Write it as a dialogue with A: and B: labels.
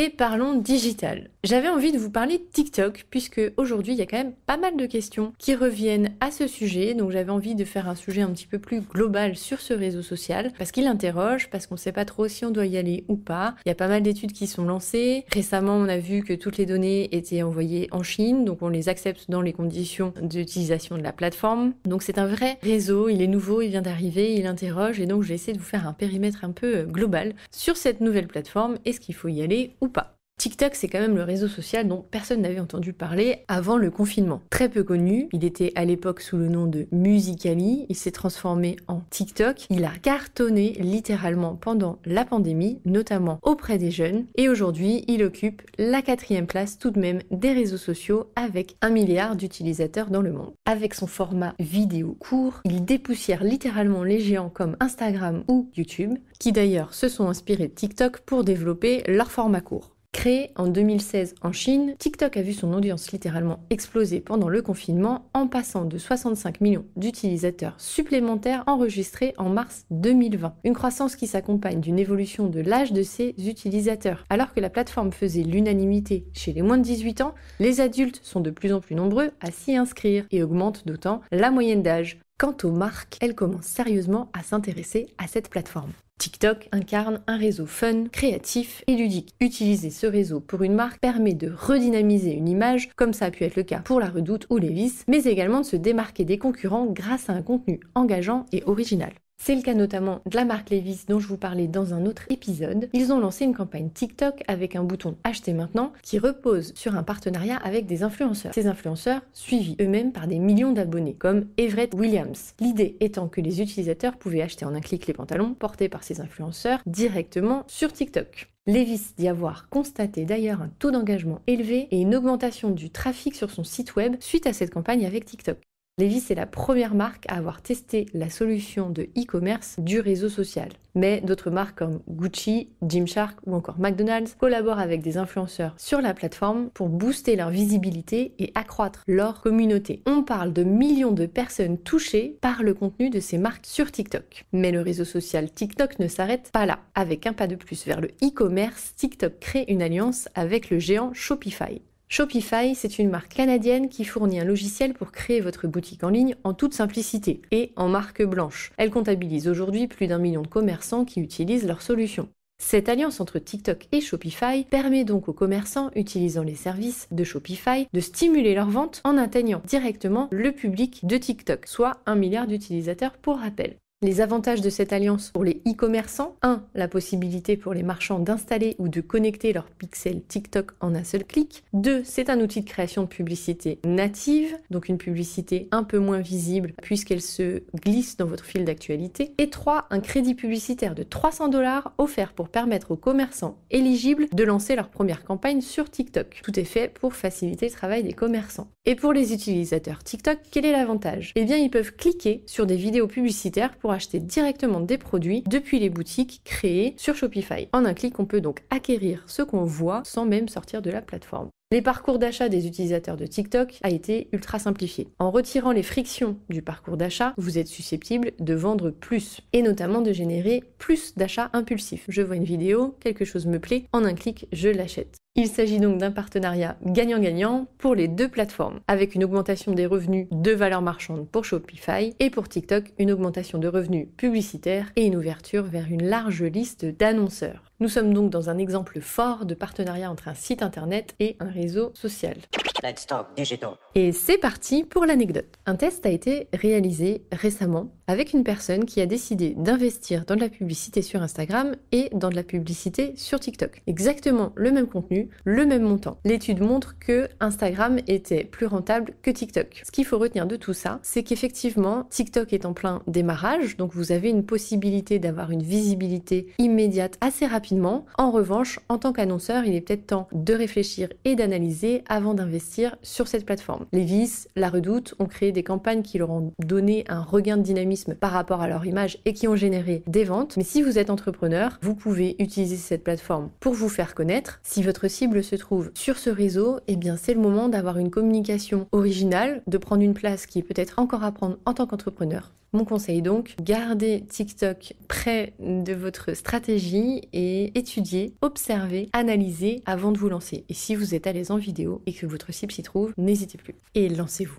A: Et parlons digital. J'avais envie de vous parler de TikTok puisque aujourd'hui il y a quand même pas mal de questions qui reviennent à ce sujet, donc j'avais envie de faire un sujet un petit peu plus global sur ce réseau social parce qu'il interroge, parce qu'on ne sait pas trop si on doit y aller ou pas. Il y a pas mal d'études qui sont lancées. Récemment on a vu que toutes les données étaient envoyées en Chine, donc on les accepte dans les conditions d'utilisation de la plateforme. Donc c'est un vrai réseau, il est nouveau, il vient d'arriver, il interroge et donc je vais essayer de vous faire un périmètre un peu global sur cette nouvelle plateforme. Est-ce qu'il faut y aller ou pas? TikTok, c'est quand même le réseau social dont personne n'avait entendu parler avant le confinement. Très peu connu, il était à l'époque sous le nom de Musical.ly, il s'est transformé en TikTok, il a cartonné littéralement pendant la pandémie, notamment auprès des jeunes, et aujourd'hui il occupe la 4e place tout de même des réseaux sociaux avec 1 milliard d'utilisateurs dans le monde. Avec son format vidéo court, il dépoussière littéralement les géants comme Instagram ou YouTube, qui d'ailleurs se sont inspirés de TikTok pour développer leur format court. Créé en 2016 en Chine, TikTok a vu son audience littéralement exploser pendant le confinement en passant de 65 millions d'utilisateurs supplémentaires enregistrés en mars 2020. Une croissance qui s'accompagne d'une évolution de l'âge de ses utilisateurs. Alors que la plateforme faisait l'unanimité chez les moins de 18 ans, les adultes sont de plus en plus nombreux à s'y inscrire et augmentent d'autant la moyenne d'âge. Quant aux marques, elles commencent sérieusement à s'intéresser à cette plateforme. TikTok incarne un réseau fun, créatif et ludique. Utiliser ce réseau pour une marque permet de redynamiser une image, comme ça a pu être le cas pour La Redoute ou Levi's, mais également de se démarquer des concurrents grâce à un contenu engageant et original. C'est le cas notamment de la marque Levi's dont je vous parlais dans un autre épisode. Ils ont lancé une campagne TikTok avec un bouton Acheter maintenant qui repose sur un partenariat avec des influenceurs. Ces influenceurs suivis eux-mêmes par des millions d'abonnés comme Everett Williams. L'idée étant que les utilisateurs pouvaient acheter en un clic les pantalons portés par ces influenceurs directement sur TikTok. Levi's dit avoir constaté d'ailleurs un taux d'engagement élevé et une augmentation du trafic sur son site web suite à cette campagne avec TikTok. Levi's est la première marque à avoir testé la solution de e-commerce du réseau social. Mais d'autres marques comme Gucci, Gymshark ou encore McDonald's collaborent avec des influenceurs sur la plateforme pour booster leur visibilité et accroître leur communauté. On parle de millions de personnes touchées par le contenu de ces marques sur TikTok. Mais le réseau social TikTok ne s'arrête pas là. Avec un pas de plus vers le e-commerce, TikTok crée une alliance avec le géant Shopify. Shopify, c'est une marque canadienne qui fournit un logiciel pour créer votre boutique en ligne en toute simplicité et en marque blanche. Elle comptabilise aujourd'hui plus d'1 million de commerçants qui utilisent leur solution. Cette alliance entre TikTok et Shopify permet donc aux commerçants utilisant les services de Shopify de stimuler leurs ventes en atteignant directement le public de TikTok, soit 1 milliard d'utilisateurs pour rappel. Les avantages de cette alliance pour les e-commerçants: 1. La possibilité pour les marchands d'installer ou de connecter leur pixel TikTok en un seul clic. 2. C'est un outil de création de publicité native, donc une publicité un peu moins visible puisqu'elle se glisse dans votre fil d'actualité. Et 3. Un crédit publicitaire de 300 $ offert pour permettre aux commerçants éligibles de lancer leur première campagne sur TikTok. Tout est fait pour faciliter le travail des commerçants. Et pour les utilisateurs TikTok, quel est l'avantage? Eh bien, ils peuvent cliquer sur des vidéos publicitaires pour acheter directement des produits depuis les boutiques créées sur Shopify. En un clic, on peut donc acquérir ce qu'on voit sans même sortir de la plateforme. Les parcours d'achat des utilisateurs de TikTok a été ultra simplifié. En retirant les frictions du parcours d'achat, vous êtes susceptible de vendre plus et notamment de générer plus d'achats impulsifs. Je vois une vidéo, quelque chose me plaît, en un clic, je l'achète. Il s'agit donc d'un partenariat gagnant-gagnant pour les deux plateformes, avec une augmentation des revenus de valeur marchande pour Shopify et pour TikTok, une augmentation de revenus publicitaires et une ouverture vers une large liste d'annonceurs. Nous sommes donc dans un exemple fort de partenariat entre un site internet et un réseau social.
B: Let's talk digital.
A: Et c'est parti pour l'anecdote. Un test a été réalisé récemment avec une personne qui a décidé d'investir dans de la publicité sur Instagram et dans de la publicité sur TikTok. Exactement le même contenu, le même montant. L'étude montre que Instagram était plus rentable que TikTok. Ce qu'il faut retenir de tout ça, c'est qu'effectivement, TikTok est en plein démarrage, donc vous avez une possibilité d'avoir une visibilité immédiate assez rapidement. En revanche, en tant qu'annonceur, il est peut-être temps de réfléchir et d'analyser avant d'investir sur cette plateforme. Levi's, La Redoute ont créé des campagnes qui leur ont donné un regain de dynamisme par rapport à leur image et qui ont généré des ventes. Mais si vous êtes entrepreneur, vous pouvez utiliser cette plateforme pour vous faire connaître. Si votre cible se trouve sur ce réseau, eh bien c'est le moment d'avoir une communication originale, de prendre une place qui est peut-être encore à prendre en tant qu'entrepreneur Mon conseil donc, gardez TikTok près de votre stratégie et étudiez, observez, analysez avant de vous lancer. Et si vous êtes à l'aise en vidéo et que votre cible s'y trouve, n'hésitez plus et lancez-vous.